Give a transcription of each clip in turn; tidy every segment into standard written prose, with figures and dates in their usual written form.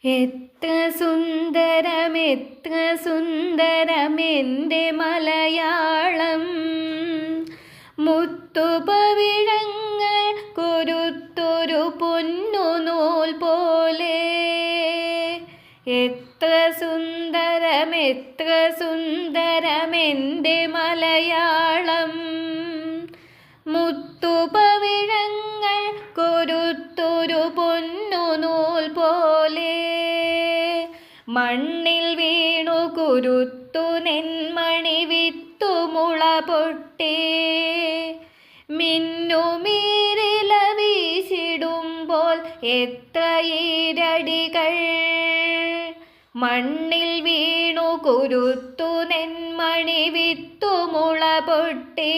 എത്ര സുന്ദരമെൻ്റെ മലയാളം. മുത്തുപവിഴങ്ങൾ കൊരുത്തൊരു പൊന്നുനൂൽ പോലെ. എത്ര സുന്ദരമെൻ്റെ മലയാളം. മുത്തുപവിഴങ്ങൾ കൊരുത്തൊരു പൊന്നുനൂൽ പോലെ. മണ്ണിൽ വീണു കുരുത്തു നെന്മണി വിത്തുമുള പൊട്ടി. മിന്നുമീരില വീശിടുമ്പോൾ എത്ര ഈരടികൾ. മണ്ണിൽ വീണു കുരുത്തു നെന്മണി വിത്തുമുള പൊട്ടി.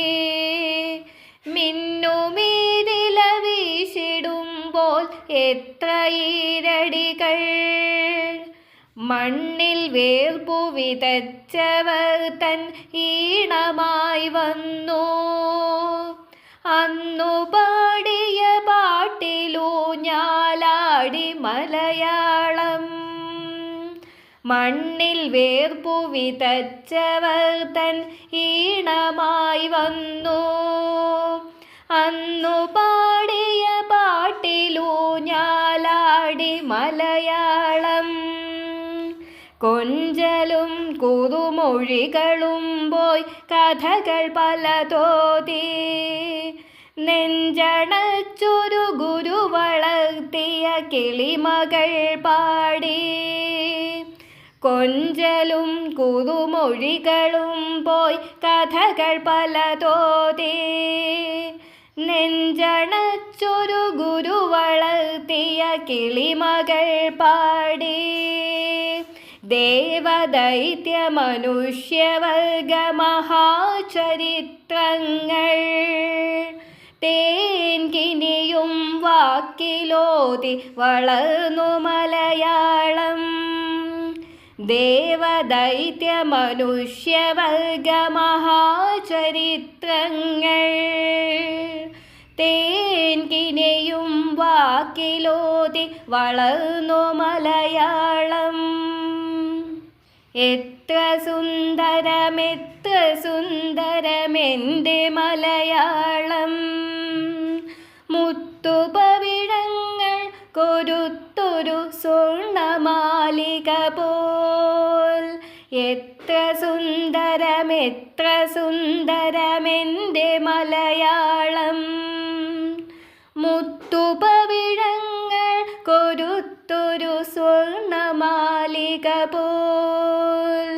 മിന്നുമീരില വീശിടുമ്പോൾ എത്ര ഈരടികൾ. മണ്ണിൽ വേർപ്പു വിതച്ചവർ തൻ ഈണമായി വന്നു. അന്നു പാടിയ പാട്ടിലൂഞ്ഞാലാടി മലയാളം. മണ്ണിൽ വേർപ്പു വിതച്ചവർ തൻ ഈണമായി വന്നു. അന്നു പാടിയ പാട്ടിലൂഞ്ഞാലാടി മലയാളം. കൊഞ്ചലും കുറുമൊഴികളും പോയി കഥകൾ പലതോതി. നെഞ്ചണച്ചൊരു ഗുരു വളർത്തിയ കിളിമകൾ പാടി. കൊഞ്ചലും കുറുമൊഴികളും പോയി കഥകൾ പലതോതി. നെഞ്ചണച്ചൊരു ഗുരു വളർത്തിയ കിളിമകൾ പാടി. ദേവദൈത്യ മനുഷ്യവർഗ മഹാചരിത്രങ്ങൾ തേൻകിനിയും വാക്കിലോതി വളർന്നു മലയാളം. ദേവദൈത്യ മനുഷ്യവർഗ മഹാചരിത്രങ്ങൾ തേൻകിനിയും വാക്കിലോതി വളർന്നു മലയാളം. എത്ര സുന്ദരമെൻ്റെ മലയാളം. മുത്തുപവിഴങ്ങൾ കൊരുത്തൊരു സ്വർണമാലിക പോൽ. എത്ര സുന്ദരമെൻ്റെ മലയാളം. മുത്തുപവിഴങ്ങൾ കൊരുത്തൊരു സ്വർണമാലിക പോൽ.